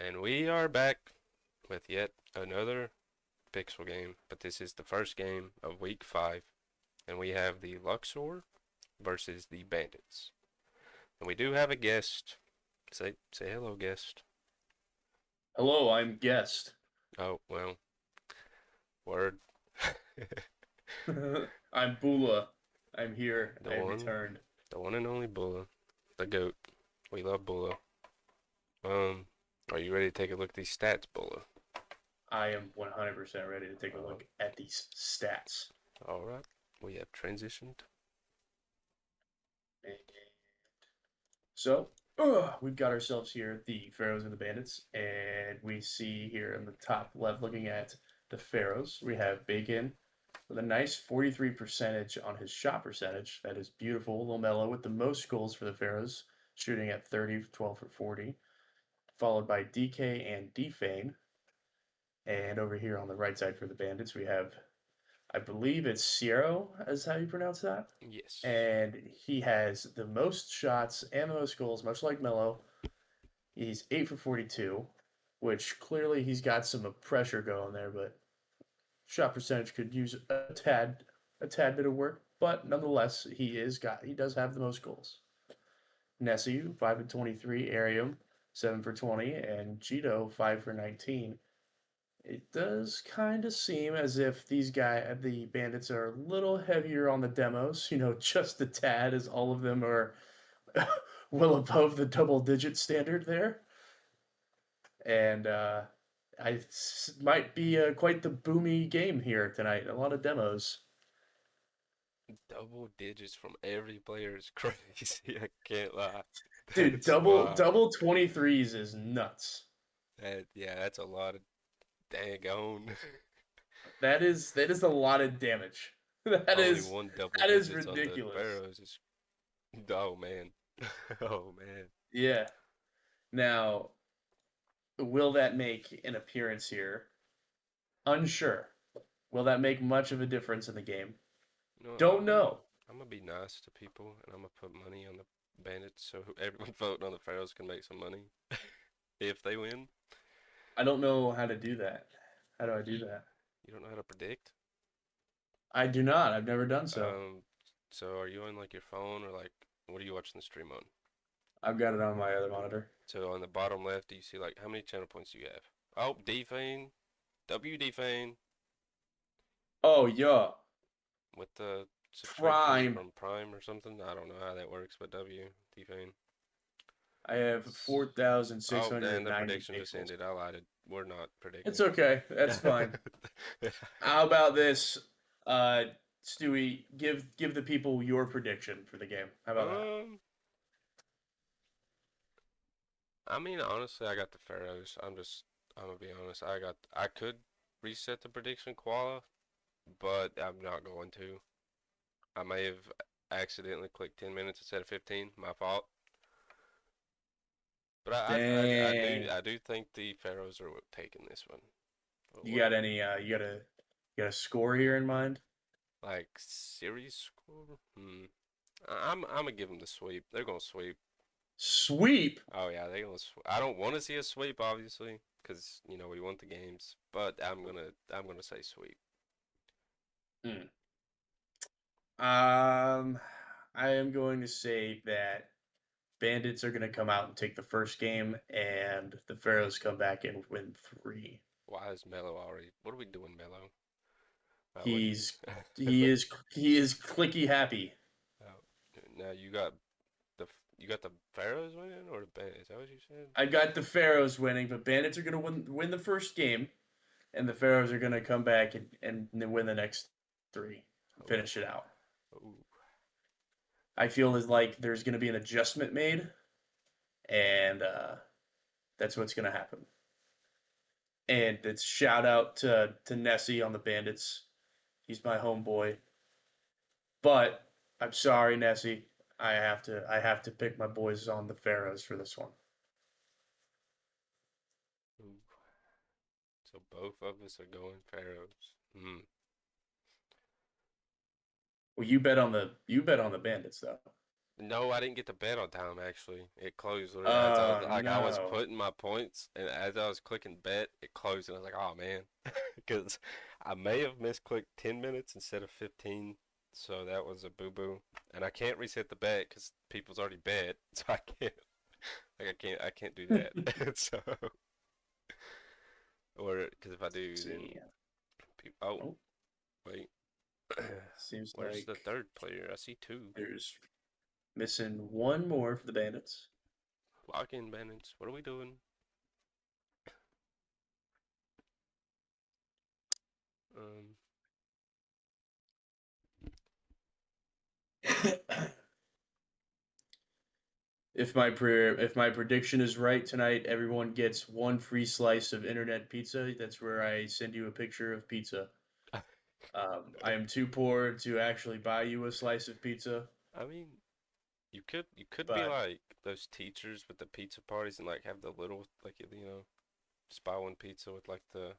And we are back with yet another Pixel game, but this is the first game of week 5, and we have the Luxor versus the Bandits. And we do have a guest. Say hello, guest. Hello, I'm guest. Oh, well, word. I'm Bula. I'm here. The I have one, returned. the one and only Bulla, the goat. We love Bulla. Um, are you ready to take a look at these stats, Bulla? I am 100% ready to take a Uh, look at these stats. all right, we have transitioned. So, we've got ourselves here the Pharaohs and the Bandits, and we see here in the top left, looking at the Pharaohs, we have Bacon with a nice 43 percentage on his shot percentage. That is beautiful. Lomelo with the most goals for the Pharaohs, shooting at 30, 12 for 40, followed by DK and Defane. And over here on the right side for the Bandits, we have, I believe it's Ciero, is how you pronounce that. Yes. And he has the most shots and the most goals, much like Melo. He's 8 for 42, which clearly he's got some pressure going there, but shot percentage could use a tad bit of work. But nonetheless, he does have the most goals. Nessie 5 for 23, Arium 7 for 20, and Cheeto 5 for 19. It does kind of seem as if the bandits, are a little heavier on the demos, just a tad, as all of them are well above the double digit standard there. And might be quite the boomy game here tonight. A lot of demos. Double digits from every player is crazy. I can't lie. Dude, That's wild. double 23s is nuts. Yeah, that's a lot of dang on. That is a lot of damage. That Only is one double that is digits on the ridiculous. Pharaohs is. Oh man. Oh man. Yeah. Now, will that make an appearance here? Unsure. Will that make much of a difference in the game? You know, Don't know. I'm gonna be nice to people and I'm gonna put money on the Bandits so everyone voting on the Pharaohs can make some money if they win. I don't know how to do that. How do I do that? You don't know how to predict. I do not. I've never done so. Um, so are you on like your phone or like what are you watching the stream on? I've got it on my other monitor. So on the bottom left, do you see like how many channel points do you have? Oh, Defane, W Defane Oh, yeah. with the subscription Prime. from Prime or something. I don't know how that works, but W Defane. I have Oh, and the 4,690 prediction just pixels. ended. I lied. We're not It's predicting. okay. That's fine. How about this? Uh, Stewie, give the people your prediction for the game. How about that? um, I mean, honestly, I got the Pharaohs. I'm gonna be honest. I could reset the prediction koala, but I'm not going to. I may have accidentally clicked 10 minutes instead of 15. My fault. But Dang. I do think the Pharaohs are taking this one. You got any? You got a score here in mind? Like series score? I'm gonna give them the sweep. They're gonna sweep. Sweep. Oh yeah, they're gonna. I don't want to see a sweep, obviously, because we want the games. But I'm gonna say sweep. Hmm. Um, I am going to say that Bandits are going to come out and take the first game, and the Pharaohs come back and win three. Why is Melo already? What are we doing, Melo? What? He's he is clicky happy. Oh, now you got the Pharaohs winning or the Bandits? Is that what you said? I got the Pharaohs winning, but Bandits are going to win the first game, and the Pharaohs are going to come back and win the next three, Oh, finish it out. oh. I feel as like there's going to be an adjustment made, and that's what's going to happen. And it's shout out to Nessie on the Bandits. He's my homeboy. But I'm sorry, Nessie. I have to pick my boys on the Pharaohs for this one. Ooh. So both of us are going Pharaohs. Well, you bet on the Bandits though. No, I didn't get the bet on time actually. It closed literally as Oh I was no. putting my points, and as I was clicking bet, it closed, and I was like, oh man, because I may have misclicked 10 minutes instead of 15, so that was a boo boo, and I can't reset the bet because people's already bet, so I can't like I can't do that. So or because if I do, then See. people, oh Oh, wait, seems where's the like third player? I see two. there's missing one more for the Bandits. Lock in bandits. What are we doing? Um, If my prediction is right tonight, everyone gets one free slice of internet pizza. That's where I send you a picture of pizza. I am too poor to actually buy you a slice of pizza, I mean, you could be but like those teachers with the pizza parties and like have the little like just buy one pizza with like the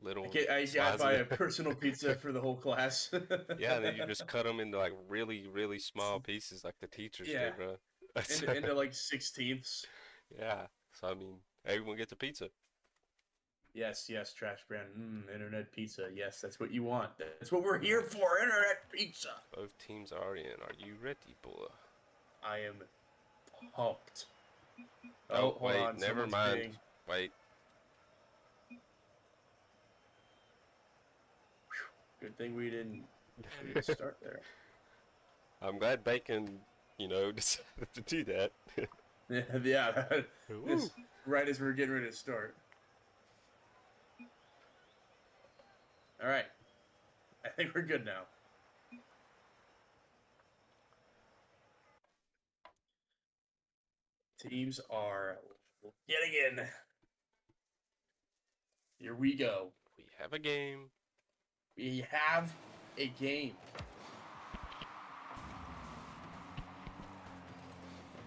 little I buy slices. a personal pizza for the whole class. Yeah, and then you just cut them into like really really small pieces like the teachers do, Yeah, bro. That's into like sixteenths. yeah. So I mean, everyone gets a pizza. Yes, yes, trash brand. Internet pizza. Yes, that's what you want. That's what we're here for. Internet pizza. Both teams are in. Are you ready, boy? I am pumped. Oh Oh, hold wait, on. never Someone's mind. being. Wait, Good thing we didn't start there. I'm glad Bacon, decided to do that. Yeah, yeah. Woo! This right as we're getting ready to start. All right, I think we're good now. Teams are getting in. Here we go. We have a game. We have a game.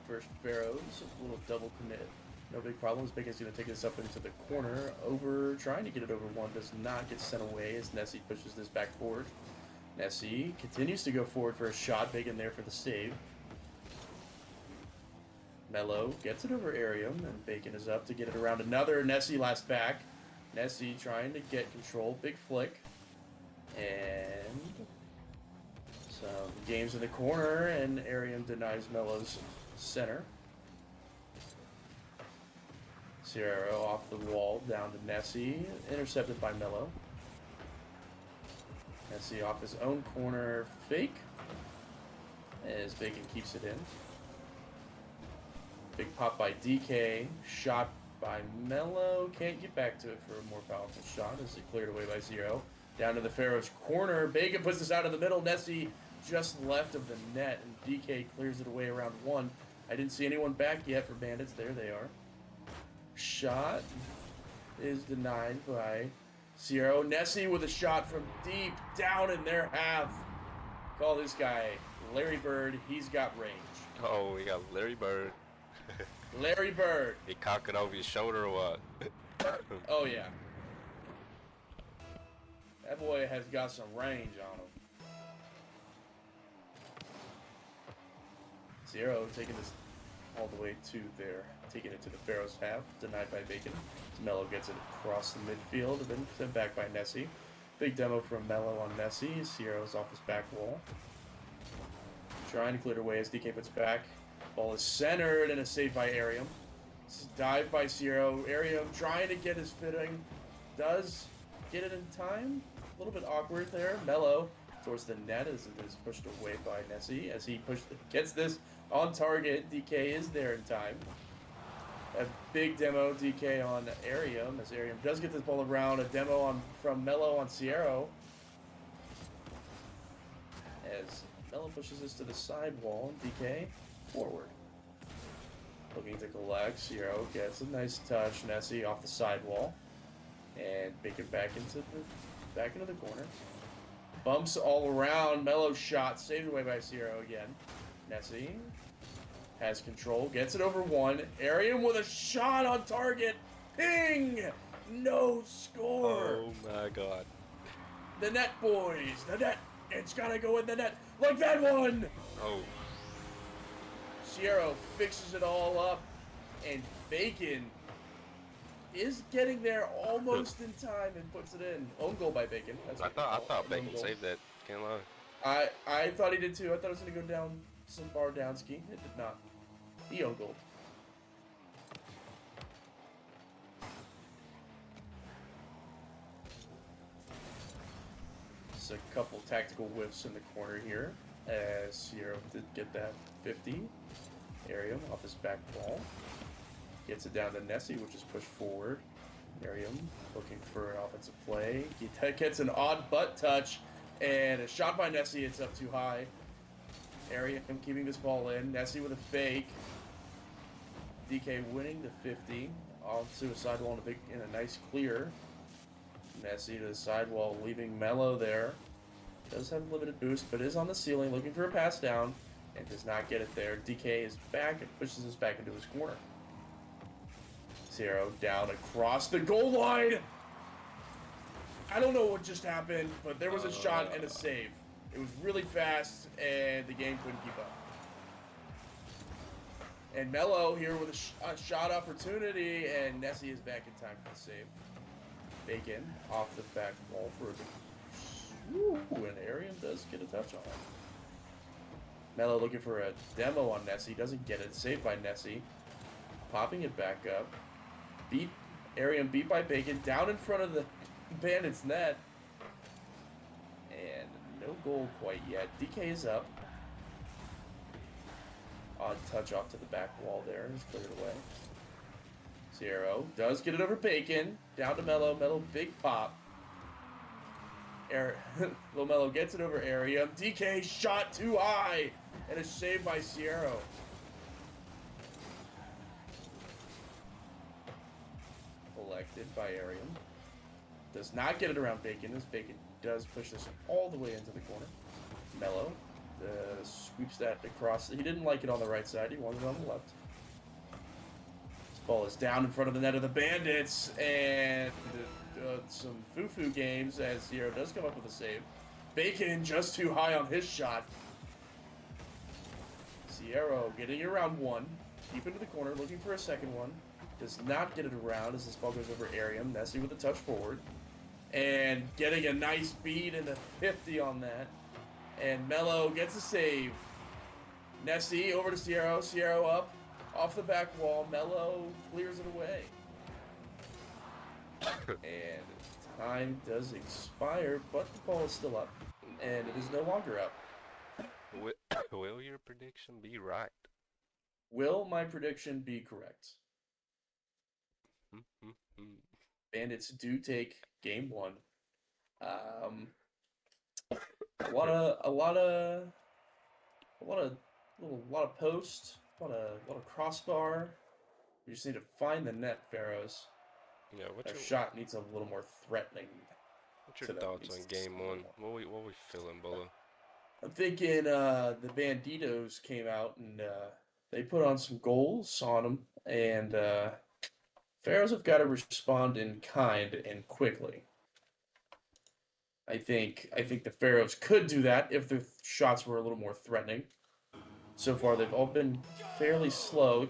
First, Pharaohs, a little double commit. No big problems. Bacon's going to take this up into the corner. Over, trying to get it over one. Does not get sent away as Nessie pushes this back forward. Nessie continues to go forward for a shot. Bacon there for the save. Mello gets it over Arium, and Bacon is up to get it around another. Nessie last back. Nessie trying to get control. Big flick. And some games in the corner, and Arium denies Mello's center. Sierra off the wall, down to Nessie. Intercepted by Mello. Nessie off his own corner. Fake. As Bacon keeps it in. Big pop by DK. Shot by Mello. Can't get back to it for a more powerful shot as it cleared away by Zero. Down to the Pharaohs corner. Bacon puts this out in the middle. Nessie just left of the net, and DK clears it away around one. I didn't see anyone back yet for Bandits. There they are. Shot is denied by Zero. Nessie with a shot from deep down in their half. Call this guy Larry Bird. He's got range. Oh, we got Larry Bird. Larry Bird. He cock it over your shoulder or what? Oh, yeah. That boy has got some range on him. Zero taking this all the way to there, taking it to the Pharaohs half, denied by Bacon. Mello gets it across the midfield, then sent back by Nessie. Big demo from Mello on Nessie. Zero's off his back wall. Trying to clear it away as DK puts back. Ball is centered and a save by Arium. Dive by Zero. Arium trying to get his footing. Does get it in time. A little bit awkward there. Mello towards the net as it is pushed away by Nessie. As he gets this on target, DK is there in time. A big demo DK on Arium as Arium does get this ball around. A demo from Mello on Sierra. As Mello pushes this to the side wall and DK forward. Looking to collect. Sierra gets a nice touch. Nessie off the sidewall. And Bacon back into the corner. Bumps all around. Mello shot. Saved away by Sierra again. Nessie has control. Gets it over one. Arium with a shot on target. Ping! No score. Oh my god. The net, boys. The net. It's got to go in the net. Like that one. Oh. Sierra fixes it all up, and Bacon is getting there almost in time and puts it in. Own goal by Bacon. That's what I thought Bacon saved that. Can't lie. I thought he did too. I thought it was going to go down some bar down ski. It did not. He owned goal. Just a couple tactical whiffs in the corner here as Sierra did get that 50. Arium off his back wall. Gets it down to Nessie, which is pushed forward. Arium looking for an offensive play. He gets an odd butt touch, and a shot by Nessie. It's up too high. Arium keeping this ball in. Nessie with a fake. DK winning the 50. Onto a sidewall in a nice clear. Nessie to the sidewall, leaving Mello there. Does have a limited boost, but is on the ceiling, looking for a pass down, and does not get it there. DK is back and pushes us back into his corner. Zero down across the goal line. I don't know what just happened, but there was a shot and a save. It was really fast, and the game couldn't keep up. And Mello here with a shot opportunity, and Nessie is back in time for the save. Bacon off the back wall for and Arium does get a touch on it. Mello looking for a demo on Nessie, doesn't get it. Saved by Nessie. Popping it back up. Arium beat by Bacon, down in front of the Bandits net. And no goal quite yet. DK is up. Odd touch off to the back wall there. It's cleared away. Zero does get it over Bacon. Down to Mello. Mello, big pop. Lil Mello gets it over Arium. DK shot too high. And is saved by Sierra. Collected by Arium. Does not get it around Bacon, as Bacon does push this all the way into the corner. Mello sweeps that across. He didn't like it on the right side. He wanted it on the left. This ball is down in front of the net of the Bandits, and some foo-foo games as Zero does come up with a save. Bacon just too high on his shot. Sierra getting it around one. Deep into the corner, looking for a second one. Does not get it around as this ball goes over Arium. Nessie with a touch forward. And getting a nice beat and a 50 on that. And Mello gets a save. Nessie over to Sierra. Sierra up. Off the back wall. Mello clears it away. And time does expire, but the ball is still up. And it is no longer up. Will your prediction be right? Will my prediction be correct? Bandits do take game one. A lot of post, a lot of crossbar. You just need to find the net, Pharaohs. Yeah, Their shot needs a little more threatening. What's your thoughts on game one? What we feeling, Bolo? I'm thinking the Banditos came out and they put on some goals on them, and Pharaohs have got to respond in kind and quickly. I think the Pharaohs could do that if the shots were a little more threatening. So far, they've all been fairly slow,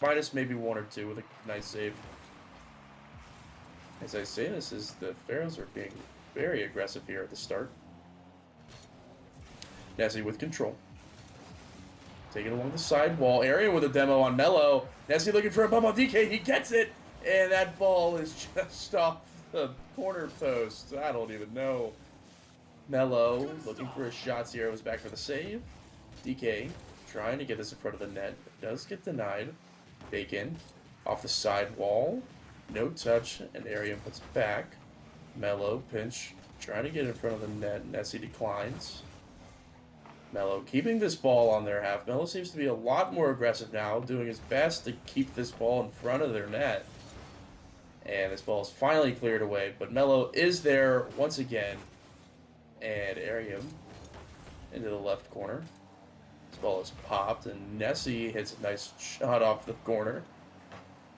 minus maybe one or two with a nice save. As I say this, the Pharaohs are being very aggressive here at the start. Nessie with control. Taking along the side wall. Arium with a demo on Mello. Nessie looking for a bump on DK. He gets it. And that ball is just off the corner post. I don't even know. Mello looking for a shot. Sierra was back for the save. DK trying to get this in front of the net. Does get denied. Bacon off the side wall. No touch. And Arium puts it back. Mello pinch. Trying to get in front of the net. Nessie declines. Mello keeping this ball on their half. Mello seems to be a lot more aggressive now, doing his best to keep this ball in front of their net. And this ball is finally cleared away, but Mello is there once again. And Arium into the left corner. This ball is popped, and Nessie hits a nice shot off the corner.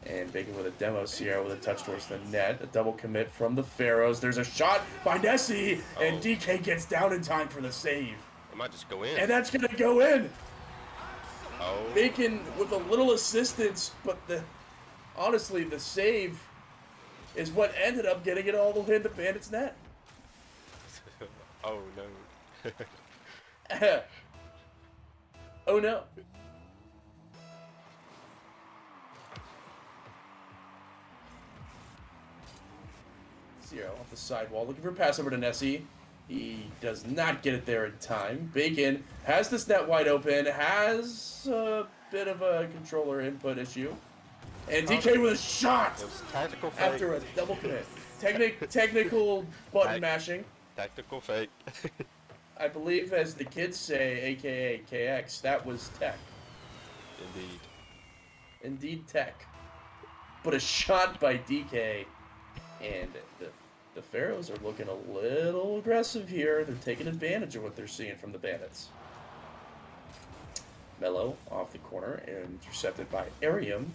And Bacon with a demo, Sierra with a touch towards the net. A double commit from the Pharaohs. There's a shot by Nessie, and DK gets down in time for the save. It might just go in. And that's going to go in. Oh. Bacon with a little assistance, but honestly, the save is what ended up getting it all the way in the Bandits' net. Oh no. Oh no. Zero off the sidewall, looking for a pass over to Nessie. He does not get it there in time. Bacon has this net wide open, has a bit of a controller input issue. And Oh, DK with a shot it was tactical fake. after a double commit. Technical button Tac mashing. Tactical fake. I believe, as the kids say, aka KX, that was tech. Indeed. Indeed, tech. But a shot by DK, and the Pharaohs are looking a little aggressive here. They're taking advantage of what they're seeing from the Bandits. Mello off the corner, intercepted by Arium.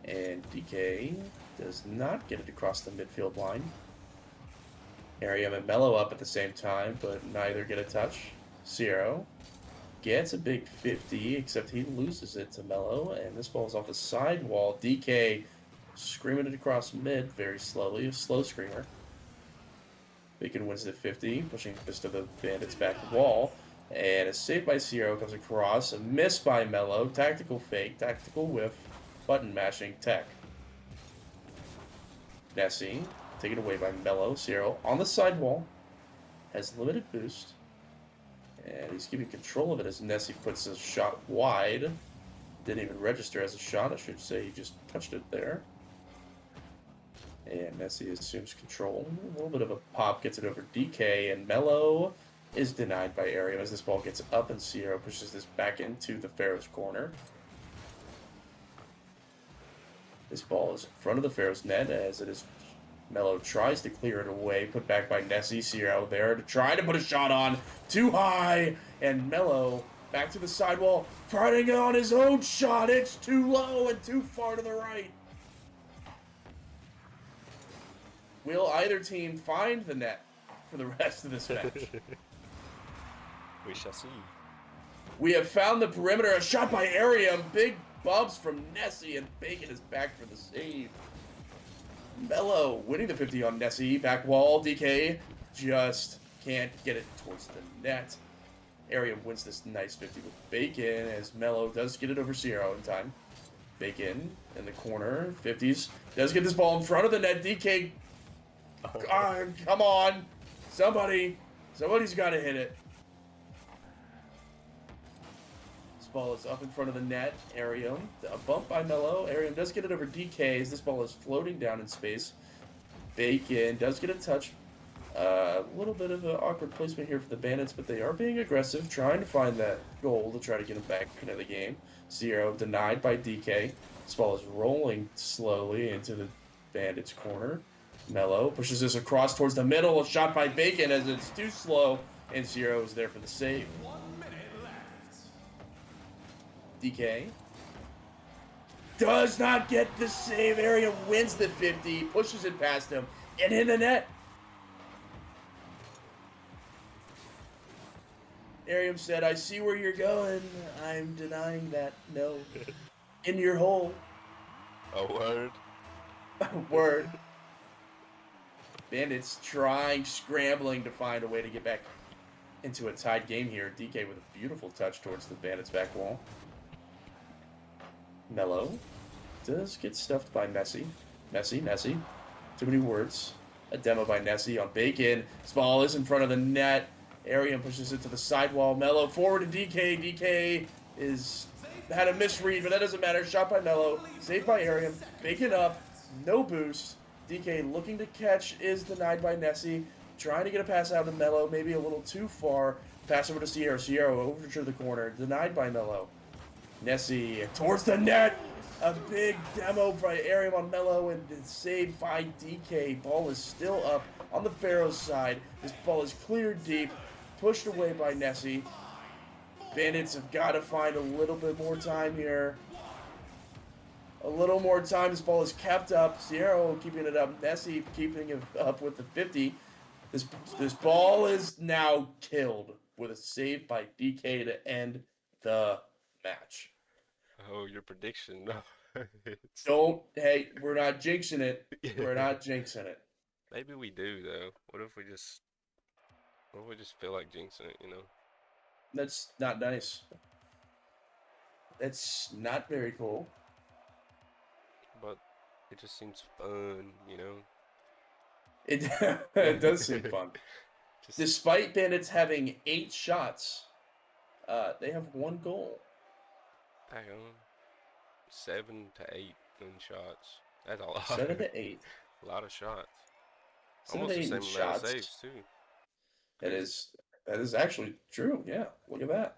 And DK does not get it across the midfield line. Arium and Mello up at the same time, but neither get a touch. Zero gets a big 50, except he loses it to Mello, and this ball's off the sidewall. DK screaming it across mid very slowly, a slow screamer. Bacon wins the 50, pushing this to the Bandits' back wall. And a save by Zero comes across, a miss by Mello, tactical fake, tactical whiff, button mashing, tech. Nessie, taken away by Mello. Zero on the sidewall, has limited boost. And he's keeping control of it as Nessie puts a shot wide. Didn't even register as a shot, I should say. He just touched it there. And Nessie assumes control. A little bit of a pop, gets it over DK, and Mello is denied by Arium as this ball gets up, and Zero pushes this back into the Pharaohs' corner. This ball is in front of the Pharaohs' net as it is. Mello tries to clear it away, put back by Nessie. Zero there to try to put a shot on. Too high, and Mello back to the sidewall, fighting on his own shot. It's too low and too far to the right. Will either team find the net for the rest of this match? We shall see. We have found the perimeter. A shot by Arium. Big bumps from Nessie, and Bacon is back for the save. Mello winning the 50 on Nessie. Back wall. DK just can't get it towards the net. Arium wins this nice 50 with Bacon as Mello does get it over Zero in time. Bacon in the corner. 50s. Does get this ball in front of the net. DK. God, come on. Somebody's got to hit it. This ball is up in front of the net. Arium, a bump by Mello. Arium does get it over DK as this ball is floating down in space. Bacon does get a touch. A little bit of an awkward placement here for the Bandits, but they are being aggressive, trying to find that goal to try to get them back into the game. Zero denied by DK. This ball is rolling slowly into the Bandits' corner. Mello pushes this across towards the middle. A shot by Bacon as it's too slow, and Zero is there for the save. 1 minute left. DK does not get the save. Arium wins the 50, pushes it past him, and in the net. Arium said, I see where you're going. I'm denying that. No. In your hole. A word. Word. Bandits scrambling to find a way to get back into a tied game here. DK with a beautiful touch towards the Bandits' back wall. Mello does get stuffed by Nessie. Nessie. Too many words. A demo by Nessie on Bacon. This ball is in front of the net. Arium pushes it to the sidewall. Mello forward to DK. DK had a misread, but that doesn't matter. Shot by Mello. Saved by Arium. Bacon up. No boost. DK looking to catch is denied by Nessie. Trying to get a pass out to Mello. Maybe a little too far. Pass over to Sierra. Sierra over to the corner. Denied by Mello. Nessie towards the net. A big demo by Arium on Mello and saved by DK. Ball is still up on the Pharaohs side. This ball is cleared deep. Pushed away by Nessie. Bandits have got to find a little bit more time here. A little more time. This ball is kept up. Sierra keeping it up. Nessie keeping it up with the 50. This ball is now killed with a save by DK to end the match. Oh, your prediction. No. It's... Hey, we're not jinxing it. We're not jinxing it. Maybe we do though. What if we just feel like jinxing it, That's not nice. That's not very cool. But it just seems fun, It, it does seem fun. Just Despite Bandits having 8 shots, they have 1 goal. bang on 7 to 8 in shots. That's a lot. 7 to 8. A lot of shots. 7 Almost to the 8 in same amount of shots. saves too. That Crazy, is actually true. Yeah, look at that.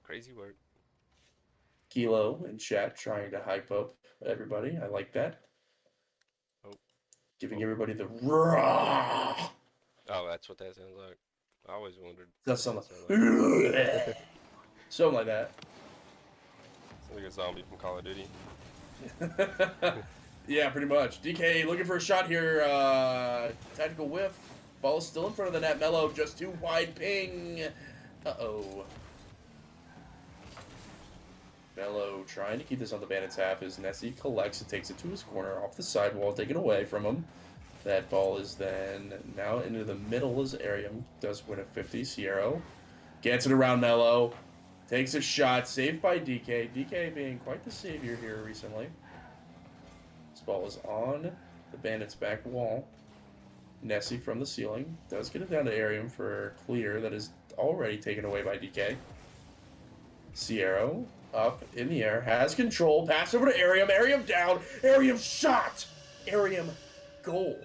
crazy work. Kilo and chat trying to hype up everybody. I like that. Oh, Giving oh, everybody the raw. oh, that's what that sounds like. I always wondered. That's What something. that sound like. Something like that. Sounds like a zombie from Call of Duty. Yeah, pretty much. DK looking for a shot here. Tactical whiff. Ball is still in front of the net. Mello just too wide. Ping. Uh-oh. Mello trying to keep this on the Bandits half as Nessie collects and takes it to his corner off the sidewall, taken away from him. That ball is then now into the middle as Arium does win a 50. Sierra gets it around Mello. Takes a shot. Saved by DK. DK being quite the savior here recently. This ball is on the Bandits' back wall. Nessie from the ceiling does get it down to Arium for clear. That is already taken away by DK. Sierra up in the air, has control, pass over to Arium, Arium down, Arium shot, Arium goal.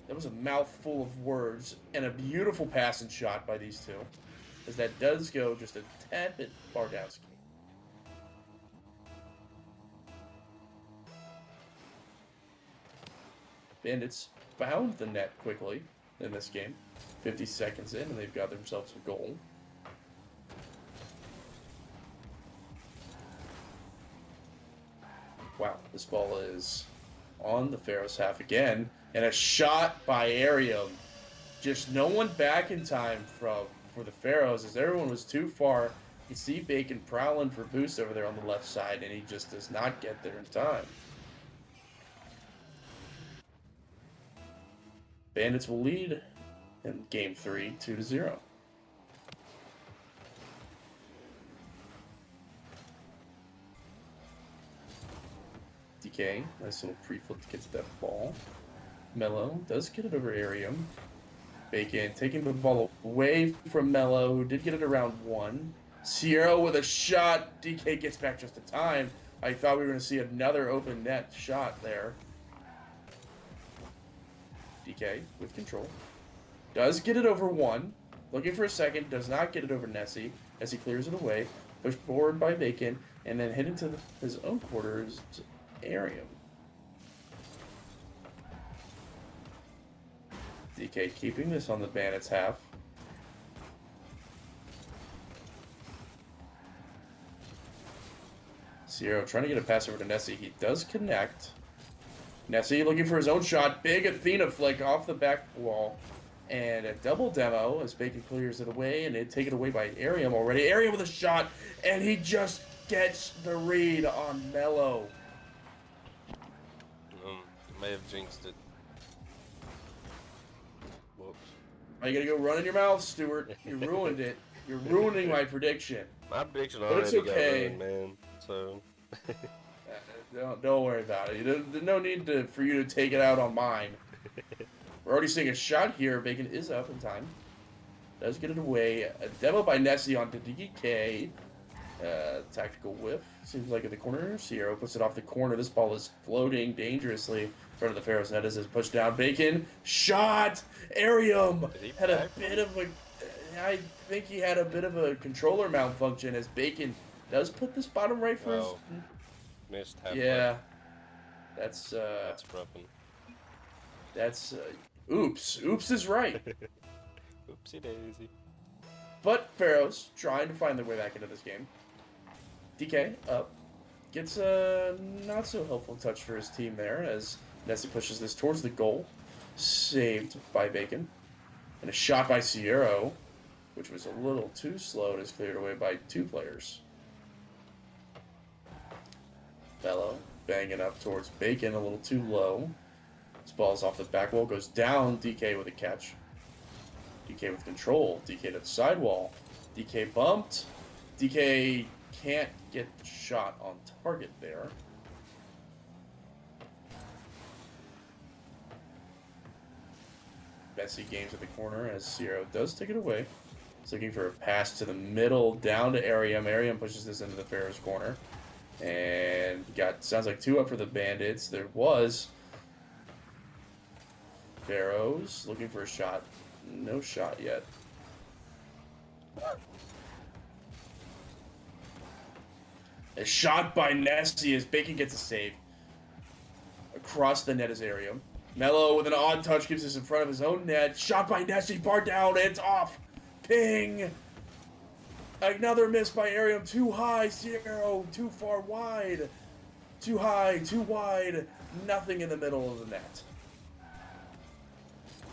That was a mouthful of words and a beautiful pass and shot by these two, as that does go just a tad bit far downski. Bandits found the net quickly in this game, 50 seconds in, and they've got themselves a goal. Wow, this ball is on the Pharaohs half again, and a shot by Arium. Just no one back in time for the Pharaohs, as everyone was too far. You see Bacon prowling for boost over there on the left side, and he just does not get there in time. Bandits will lead in Game 3, 2-0. DK, nice little pre-flip to get to that ball. Mello does get it over Arium. Bacon taking the ball away from Mello, who did get it around 1. Sierra with a shot. DK gets back just in time. I thought we were going to see another open net shot there. DK with control. Does get it over 1. Looking for a second. Does not get it over Nessie as he clears it away. Pushed forward by Bacon. And then hit into his own quarters. Arium. DK keeping this on the Bandits half. Sierra trying to get a pass over to Nessie. He does connect. Nessie looking for his own shot. Big Athena flick off the back wall. And a double demo as Bacon clears it away. And it taken away by Arium already. Arium with a shot. And he just gets the read on Mello. May have jinxed it. Whoops. Are you going to go run in your mouth, Stuart? You ruined it. You're ruining my prediction. My prediction But already it's okay. got ruined, man. So. Don't worry about it. There's no need for you to take it out on mine. We're already seeing a shot here. Bacon is up in time. Does get it away. A demo by Nessie onto DK. Tactical whiff. Seems like at the corner. Sierra puts it off the corner. This ball is floating dangerously in front of the Pharaohs net as it's pushed down. Bacon. Shot! Arium had a bit of a... I think he had a bit of a controller malfunction as Bacon does put this bottom right for his... Missed half. Yeah. That's roughing. That's oops. Oops is right. Oopsie daisy. But Pharaohs trying to find their way back into this game. DK up. Gets a not so helpful touch for his team there as Nessie pushes this towards the goal. Saved by Bacon. And a shot by Sierra. which was a little too slow and is cleared away by 2 players. Bello banging up towards Bacon, a little too low. This ball's off the back wall, goes down. DK with a catch. DK with control. DK to the sidewall. DK bumped. DK can't get the shot on target there. Messy games at the corner as Zero does take it away. He's looking for a pass to the middle, down to Arium. Arium pushes this into the Pharaohs corner. And sounds like 2 up for the Bandits. There was Pharaohs looking for a shot. No shot yet. A shot by Nessie as Bacon gets a save. Across the net is Arium. Mello with an odd touch gives us in front of his own net. Shot by Nessie, bar down, it's off. Ping! Another miss by Arium. Too high, Zero. Too far wide. Too high, too wide. Nothing in the middle of the net.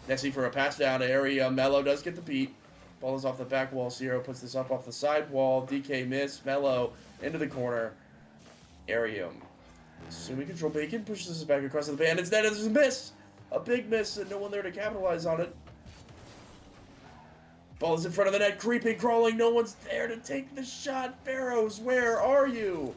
Nessie for a pass down to Arium. Mello does get the beat. Ball is off the back wall. Zero puts this up off the side wall. DK miss. Mello into the corner. Arium. Assuming control. Bacon pushes this back across the Bandits. Then there's a miss. A big miss and no one there to capitalize on it. Ball is in front of the net. Creeping, crawling. No one's there to take the shot. Pharaohs, where are you?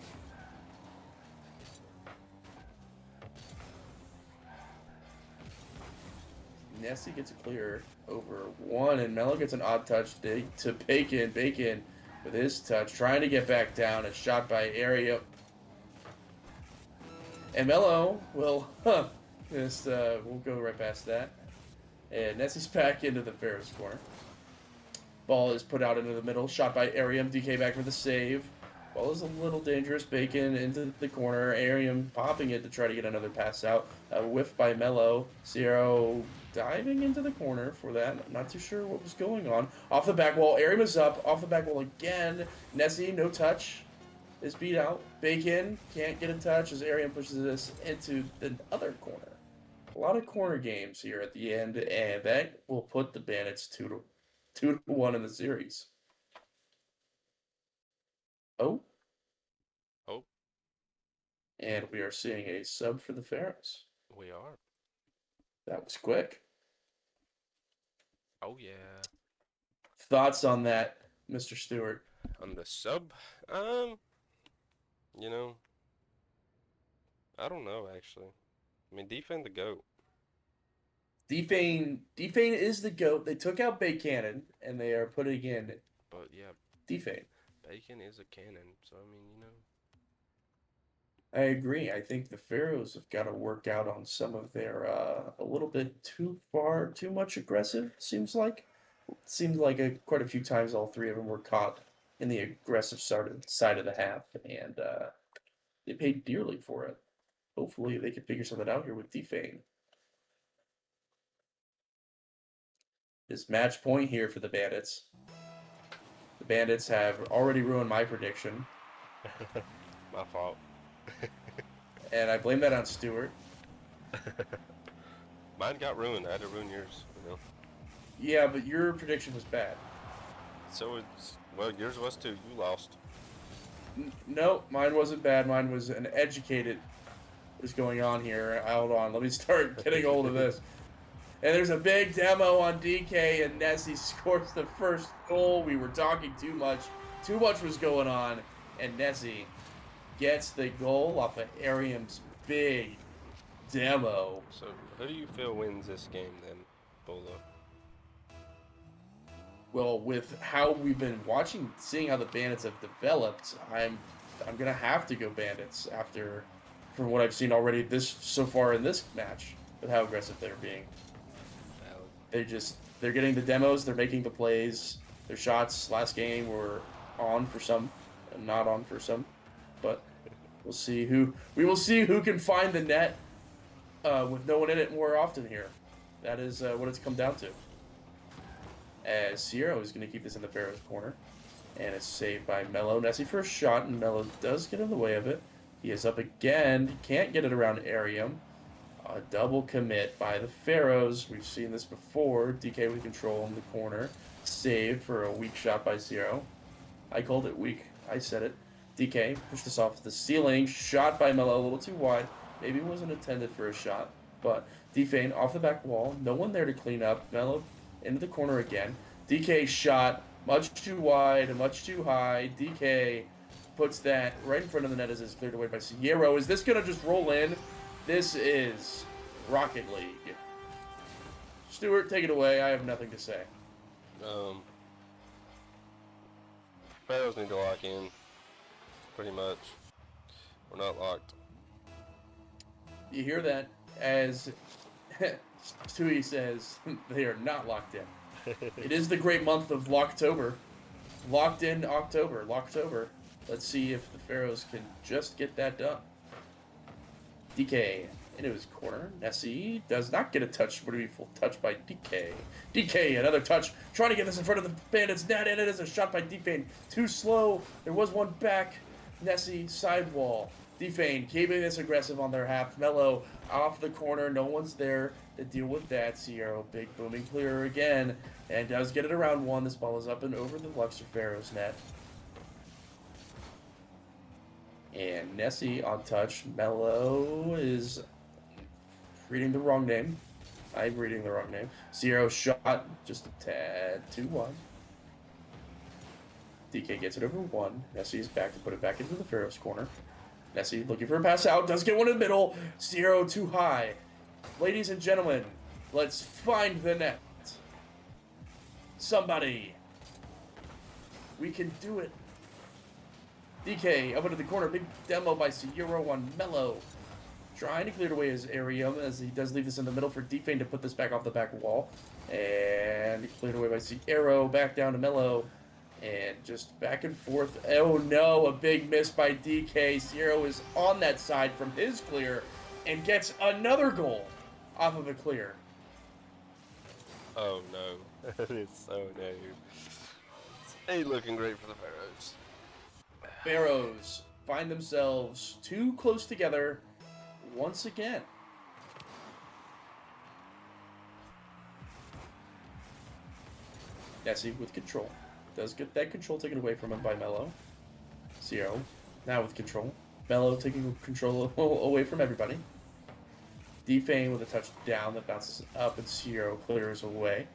Nessie gets a clear over 1, and Mello gets an odd touch to Bacon. Bacon with his touch, trying to get back down. A shot by Area. And Mello will, we'll go right past that. And Nessie's back into the Pharaohs corner. Ball is put out into the middle. Shot by Arium. DK back for the save. Ball is a little dangerous. Bacon into the corner. Arium popping it to try to get another pass out. A whiff by Mello. Zero diving into the corner for that. I'm not too sure what was going on. Off the back wall. Arium is up. Off the back wall again. Nessie, no touch. Is beat out. Bacon can't get a touch as Arium pushes this into the other corner. A lot of corner games here at the end, and that will put the Bandits 2-1 in the series. Oh. And we are seeing a sub for the Pharaohs. We are. That was quick. Oh, yeah. Thoughts on that, Mr. Stewart? On the sub? You know, I don't know, actually. I mean, Defane the GOAT. Defane is the GOAT. They took out Bay Cannon, and they are putting in But, yeah, Defane. Bacon is a cannon, so, I mean, you know. I agree. I think the Pharaohs have got to work out on some of their a little bit too much aggressive, seems like. Seemed like quite a few times all 3 of them were caught in the aggressive side of the half, and they paid dearly for it. Hopefully they can figure something out here with Defane. This match point here for the Bandits. The Bandits have already ruined my prediction. My fault. And I blame that on Stewart. Mine got ruined. I had to ruin yours, you know. Yeah, but your prediction was bad. So well, yours was too. You lost. No, mine wasn't bad. Mine was an educated. What's going on here? Hold on. Let me start getting hold of this. And there's a big demo on DK, and Nessie scores the first goal. We were talking too much. Too much was going on, and Nessie gets the goal off of Arium's big demo. So, who do you feel wins this game then, Bolo? Well, with how we've been seeing how the Bandits have developed, I'm gonna have to go Bandits from what I've seen already so far in this match with how aggressive they're being. They're getting the demos, they're making the plays. Their shots last game were on for some and not on for some, but we will see who can find the net with no one in it more often here. That is what it's come down to. As Zero is going to keep this in the Pharaohs corner. And it's saved by Mello. Nessie for a shot, and Mello does get in the way of it. He is up again. He can't get it around Arium. A double commit by the Pharaohs. We've seen this before. DK with control in the corner. save for a weak shot by Zero. I called it weak. I said it. DK pushed this off the ceiling. Shot by Mello a little too wide. Maybe it wasn't intended for a shot. But Defane off the back wall. No one there to clean up. Mello into the corner again. DK shot much too wide, much too high. DK puts that right in front of the net as it's cleared away by Sierra. Is this going to just roll in? This is Rocket League. Stuart, take it away. I have nothing to say. Pharaohs need to lock in. Pretty much. We're not locked. You hear that as Stewie says they are not locked in. It is the great month of Locktober. Locked in October. Locktober. Let's see if the Pharaohs can just get that done. DK into his corner. Nessie does not get a touch. Would be full touch by DK. DK, another touch. Trying to get this in front of the Bandits net, and it is a shot by Defane. Too slow. There was one back. Nessie, sidewall. Defane keeping this aggressive on their half. Mello off the corner. No one's there to deal with that. Sierra, big booming clear again. And does get it around one. This ball is up and over the Luxor Pharaohs net. And Nessie on touch. Mello is reading the wrong name. I'm reading the wrong name. Sierra shot just a tad too wide. DK gets it over one. Nessie is back to put it back into the Pharaohs corner. Nessie looking for a pass out. Does get one in the middle. Zero too high. Ladies and gentlemen, let's find the net. Somebody. We can do it. DK up into the corner. Big demo by Sierra on Mello. Trying to clear away his area as he does leave this in the middle for Defane to put this back off the back wall. And cleared away by Sierra. Back down to Mello. And just back and forth. Oh no, a big miss by DK. Sierra is on that side from his clear and gets another goal off of a clear. Oh no. It's so no. It ain't looking great for the Pharaohs. Pharaohs find themselves too close together once again. Nessie with control. Does get that control taken away from him by Mello. Zero, now with control. Mello taking control away from everybody. Defane with a touch down that bounces up and Zero clears away.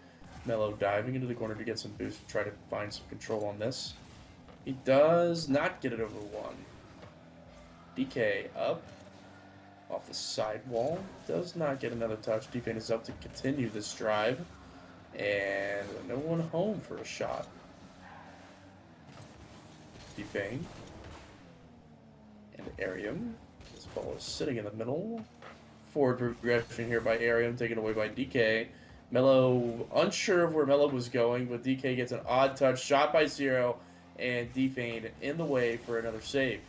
Mello diving into the corner to get some boost and try to find some control on this. He does not get it over one. DK up. Off the sidewall. Does not get another touch. Defane is up to continue this drive. And no one home for a shot. Defane. And Arium. This ball is sitting in the middle. Forward progression here by Arium, taken away by DK. Mello, unsure of where Mello was going, but DK gets an odd touch. Shot by Zero. And Defane in the way for another save.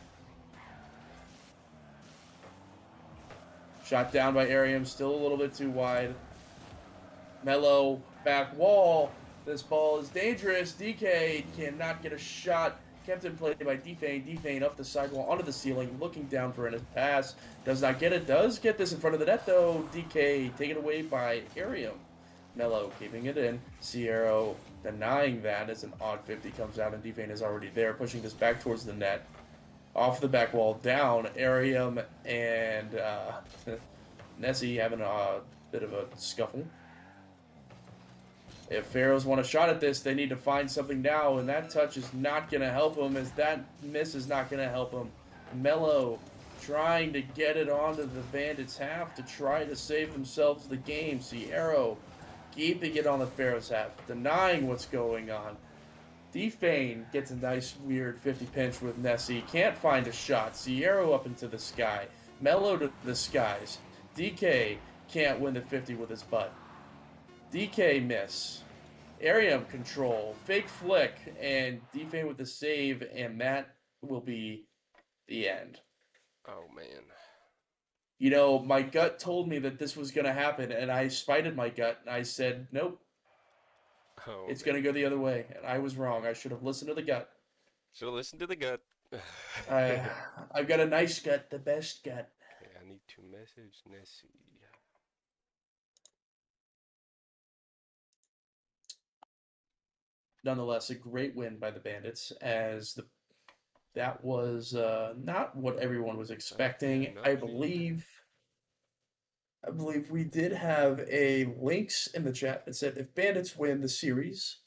Shot down by Arium, still a little bit too wide. Mello, back wall. This ball is dangerous. DK cannot get a shot. Kept in play by Defane. Defane up the sidewall onto the ceiling, looking down for a pass. Does not get it. Does get this in front of the net, though. DK taken away by Arium. Mello keeping it in. Sierra denying that as an odd 50 comes out, and Defane is already there, pushing this back towards the net. Off the back wall, down. Arium and Nessie having a bit of a scuffle. If Pharaohs want a shot at this, they need to find something now, and that touch is not going to help them, as that miss is not going to help them. Mello trying to get it onto the Bandits' half to try to save themselves the game. Sierra keeping it on the Pharaohs' half, denying what's going on. Defane gets a nice, weird 50 pinch with Nessie. Can't find a shot. Sierra up into the sky. Mello to the skies. DK can't win the 50 with his butt. DK miss. Arium control. Fake flick. And Defane with the save. And that will be the end. Oh man. You know, my gut told me that this was going to happen. And I spited my gut. And I said, nope. Oh, It's going to go the other way. And I was wrong. I should have listened to the gut. Should have listened to the gut. I've got a nice gut. The best gut. Okay, I need to message Nessie. nonetheless, a great win by the Bandits, as that was not what everyone was expecting. not I indeed. believe we did have a links in the chat that said if Bandits win the series,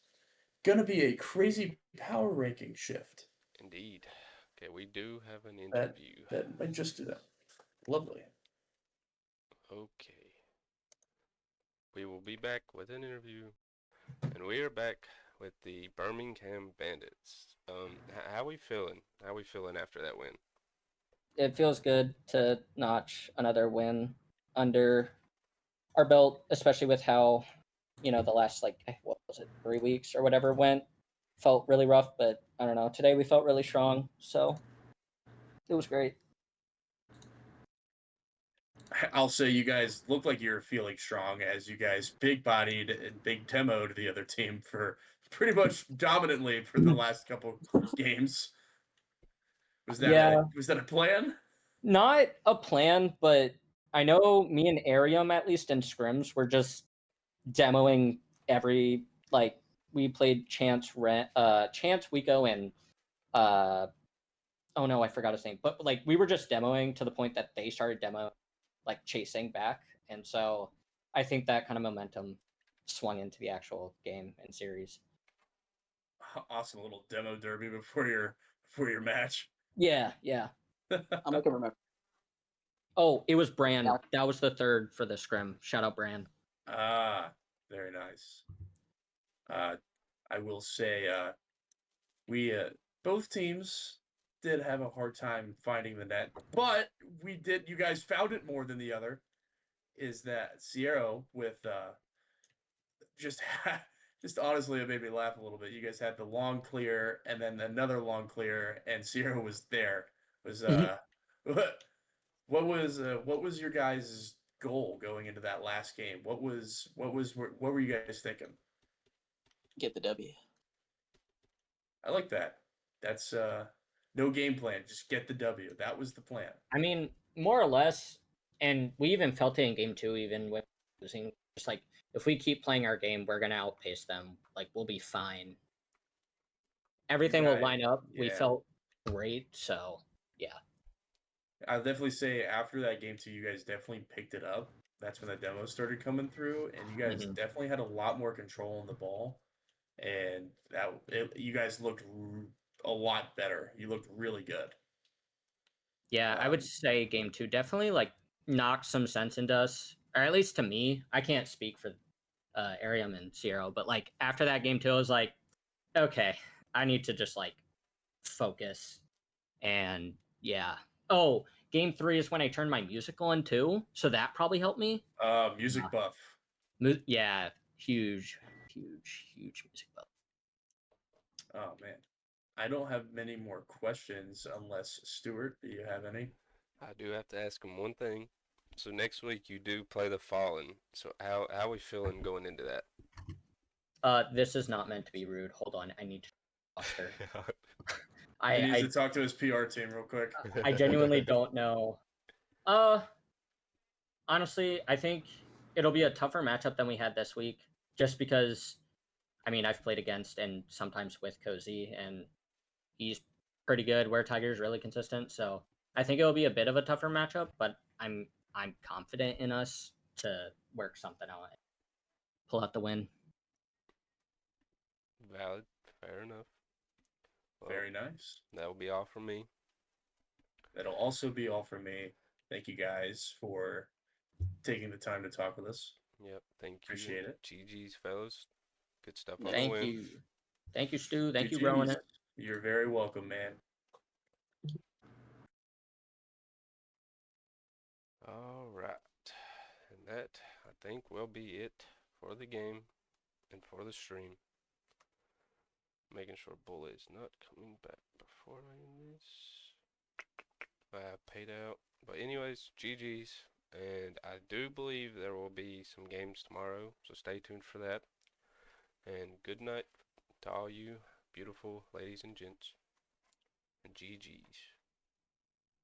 gonna be a crazy power ranking shift. Indeed. Okay, we do have an That interview. that might just do that. Lovely. Okay. We will be back with an interview, and we are back with the Birmingham Bandits. How we feeling? How we feeling after that win? It feels good to notch another win under our belt, especially with how, the last, like, what was it, 3 weeks or whatever went. Felt really rough, but I don't know. Today we felt really strong, so it was great. I'll say you guys look like you're feeling strong as you guys big bodied and big demoed the other team for pretty much dominantly for the last couple games. Was that a plan? Not a plan, but I know me and Arium, at least in scrims, were just demoing every, like, we played Chance Wico, and oh no, I forgot his name. But like we were just demoing to the point that they started demo like chasing back. And so I think that kind of momentum swung into the actual game and series. Awesome little demo derby before your match. Yeah, yeah. I'll make it remember. Oh, it was Brand. That was the third for the scrim. Shout out Brand. Ah, very nice. I will say we both teams did have a hard time finding the net, but you guys found it more than the other. Is that Sierra with just just honestly it made me laugh a little bit. You guys had the long clear and then another long clear, and Sierra was there. Was what was your guys' goal going into that last game? What were you guys thinking? Get the W. I like that. That's no game plan, just get the W. That was the plan. I mean, more or less, and we even felt it in game 2, even with losing. Just like if we keep playing our game, we're gonna outpace them. Like we'll be fine. Everything will line up. Yeah. We felt great, so yeah. I'll definitely say after that game too, you guys definitely picked it up. That's when the demos started coming through, and you guys definitely had a lot more control on the ball, and you guys looked a lot better. You looked really good. Yeah, I would say game 2 definitely like knocked some sense into us, or at least to me. I can't speak for Arium and Sierra, but like after that game 2, I was like, okay, I need to just like focus, and yeah. Oh, game 3 is when I turned my music on too, so that probably helped me. Music buff. Yeah, huge music buff. Oh man, I don't have many more questions unless Stuart, do you have any? I do have to ask him one thing. So next week you do play the Fallen. So how we feeling going into that? This is not meant to be rude. Hold on, I need to roster. He needs to talk to his PR team real quick. I genuinely don't know. Honestly, I think it'll be a tougher matchup than we had this week, just because, I mean, I've played against and sometimes with Cozy, and he's pretty good. Where Tiger's really consistent, so I think it'll be a bit of a tougher matchup. But I'm confident in us to work something out, and pull out the win. Valid. Fair enough. Well, Very nice. That will be all from me. That'll also be all from me. Thank you guys for taking the time to talk with us. Yep. Thank you. Appreciate it. GG's, fellas. Good stuff on the Thank win. you. Thank you, Stu. Thank you, GGs. Rowan. You're very welcome, man. All right. And that, I think, will be it for the game and for the stream. Making sure Bull is not coming back before I end this. I paid out. But anyways, GG's. And I do believe there will be some games tomorrow, so stay tuned for that. And good night to all you beautiful ladies and gents. And GG's.